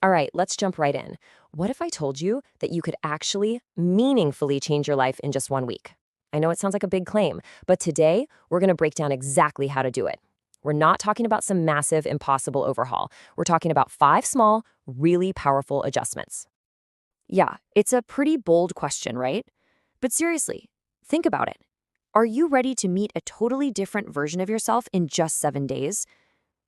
All right, let's jump right in. What if I told you that you could actually meaningfully change your life in just 1 week? I know it sounds like a big claim, but today we're going to break down exactly how to do it. We're not talking about some massive, impossible overhaul. We're talking about 5 small, really powerful adjustments. Yeah, it's a pretty bold question, right? But seriously, think about it. Are you ready to meet a totally different version of yourself in just 7 days?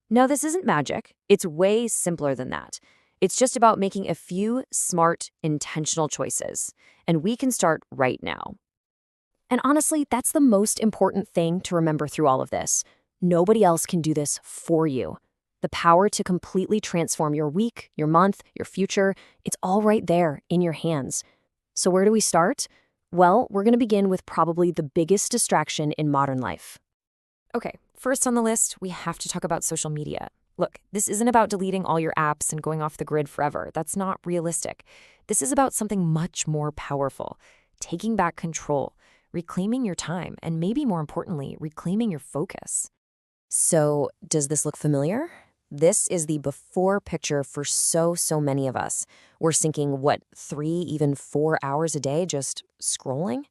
No, this isn't magic. It's way simpler than that. It's just about making a few smart, intentional choices. And we can start right now. And honestly, that's the most important thing to remember through all of this. Nobody else can do this for you. The power to completely transform your week, your month, your future, it's all right there in your hands. So where do we start? Well, we're going to begin with probably the biggest distraction in modern life. Okay, first on the list, we have to talk about social media. Look, this isn't about deleting all your apps and going off the grid forever. That's not realistic. This is about something much more powerful, taking back control, reclaiming your time, and maybe more importantly, reclaiming your focus. So, does this look familiar? This is the before picture for so many of us. We're sinking, 3, even 4 hours a day just scrolling?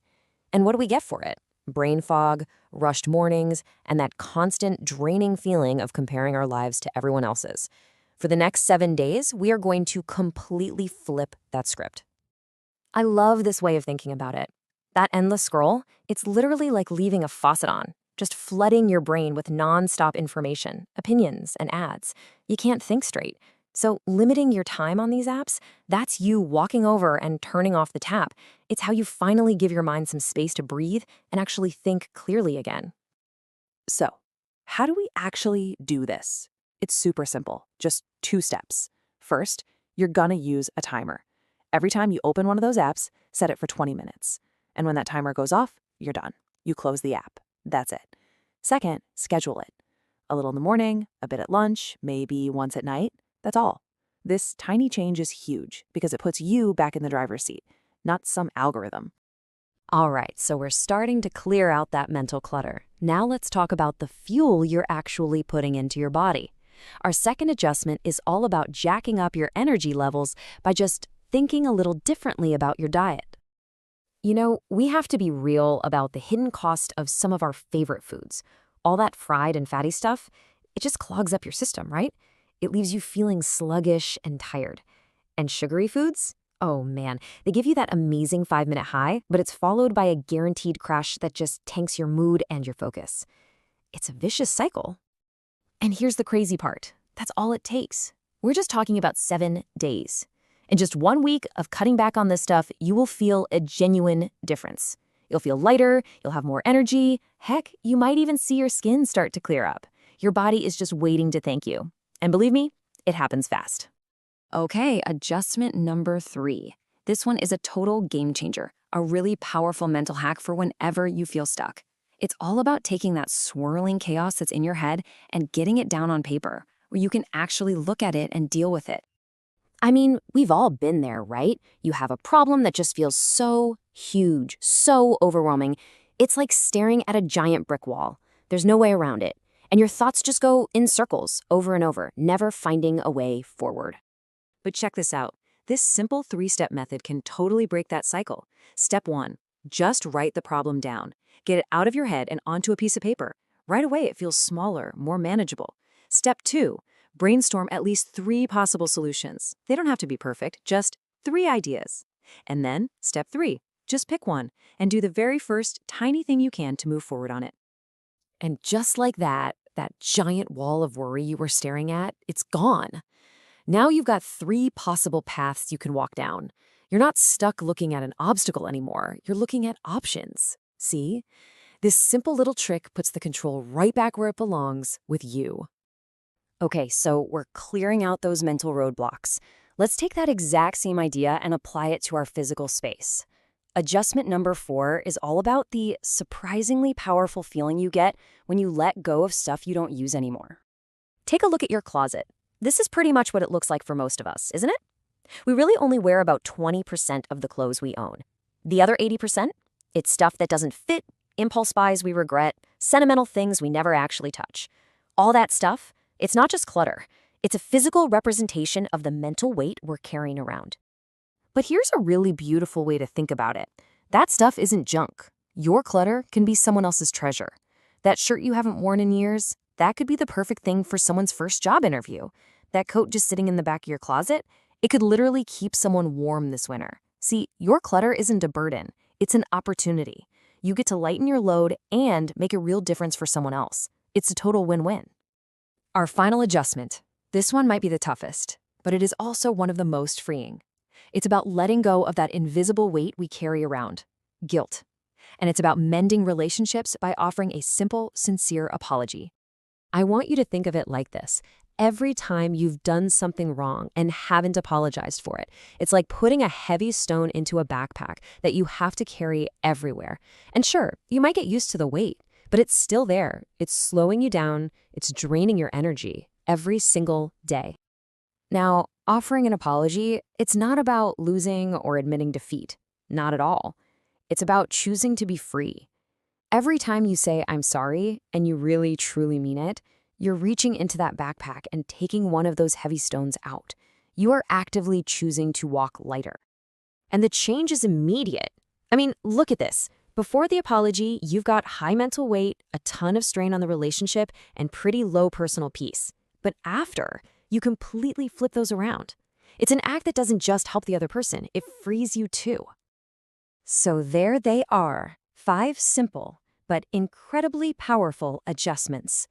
And what do we get for it? Brain fog, rushed mornings, and that constant draining feeling of comparing our lives to everyone else's. For the next 7 days, we are going to completely flip that script. I love this way of thinking about it. That endless scroll, it's literally like leaving a faucet on, just flooding your brain with nonstop information, opinions, and ads. You can't think straight. So limiting your time on these apps, that's you walking over and turning off the tap. It's how you finally give your mind some space to breathe and actually think clearly again. So, how do we actually do this? It's super simple, just 2 steps. First, you're gonna use a timer. Every time you open one of those apps, set it for 20 minutes. And when that timer goes off, you're done. You close the app. That's it. Second, schedule it. A little in the morning, a bit at lunch, maybe once at night. That's all. This tiny change is huge because it puts you back in the driver's seat, not some algorithm. All right, so we're starting to clear out that mental clutter. Now let's talk about the fuel you're actually putting into your body. Our second adjustment is all about jacking up your energy levels by just thinking a little differently about your diet. You know, we have to be real about the hidden cost of some of our favorite foods. All that fried and fatty stuff, it just clogs up your system, right? It leaves you feeling sluggish and tired. And sugary foods? Oh man, they give you that amazing 5-minute high, but it's followed by a guaranteed crash that just tanks your mood and your focus. It's a vicious cycle. And here's the crazy part. That's all it takes. We're just talking about 7 days. In just 1 week of cutting back on this stuff, you will feel a genuine difference. You'll feel lighter, you'll have more energy. Heck, you might even see your skin start to clear up. Your body is just waiting to thank you. And believe me, it happens fast. Okay, adjustment number 3. This one is a total game changer, a really powerful mental hack for whenever you feel stuck. It's all about taking that swirling chaos that's in your head and getting it down on paper, where you can actually look at it and deal with it. I mean, we've all been there, right? You have a problem that just feels so huge, so overwhelming. It's like staring at a giant brick wall. There's no way around it. And your thoughts just go in circles over and over, never finding a way forward. But check this out. This simple 3-step method can totally break that cycle. Step 1, just write the problem down. Get it out of your head and onto a piece of paper. Right away, it feels smaller, more manageable. Step 2, brainstorm at least 3 possible solutions. They don't have to be perfect, just 3 ideas. And then, step 3, just pick one and do the very first tiny thing you can to move forward on it. And just like that giant wall of worry you were staring at, it's gone. Now you've got 3 possible paths you can walk down. You're not stuck looking at an obstacle anymore. You're looking at options. See? This simple little trick puts the control right back where it belongs, with you. Okay, so we're clearing out those mental roadblocks. Let's take that exact same idea and apply it to our physical space. Adjustment number 4 is all about the surprisingly powerful feeling you get when you let go of stuff you don't use anymore. Take a look at your closet. This is pretty much what it looks like for most of us, isn't it? We really only wear about 20% of the clothes we own. The other 80%? It's stuff that doesn't fit, impulse buys we regret, sentimental things we never actually touch. All that stuff, it's not just clutter. It's a physical representation of the mental weight we're carrying around. But here's a really beautiful way to think about it. That stuff isn't junk. Your clutter can be someone else's treasure. That shirt you haven't worn in years, that could be the perfect thing for someone's first job interview. That coat just sitting in the back of your closet, it could literally keep someone warm this winter. See, your clutter isn't a burden. It's an opportunity. You get to lighten your load and make a real difference for someone else. It's a total win-win. Our final adjustment. This one might be the toughest, but it is also one of the most freeing. It's about letting go of that invisible weight we carry around, guilt. And it's about mending relationships by offering a simple, sincere apology. I want you to think of it like this. Every time you've done something wrong and haven't apologized for it, it's like putting a heavy stone into a backpack that you have to carry everywhere. And sure, you might get used to the weight, but it's still there. It's slowing you down. It's draining your energy every single day. Now, offering an apology, it's not about losing or admitting defeat. Not at all. It's about choosing to be free. Every time you say, "I'm sorry," and you really, truly mean it, you're reaching into that backpack and taking one of those heavy stones out. You are actively choosing to walk lighter. And the change is immediate. I mean, look at this. Before the apology, you've got high mental weight, a ton of strain on the relationship, and pretty low personal peace. But after, you completely flip those around. It's an act that doesn't just help the other person, it frees you too. So there they are, 5 simple but incredibly powerful adjustments.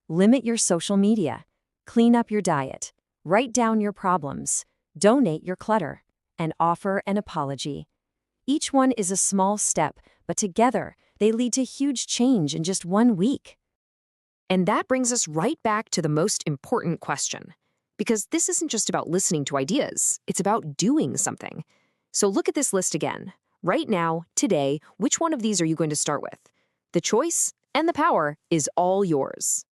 Limit your social media, clean up your diet, write down your problems, donate your clutter, and offer an apology. Each one is a small step, but together they lead to huge change in just 1 week. And that brings us right back to the most important question. Because this isn't just about listening to ideas, it's about doing something. So look at this list again. Right now, today, which one of these are you going to start with? The choice and the power is all yours.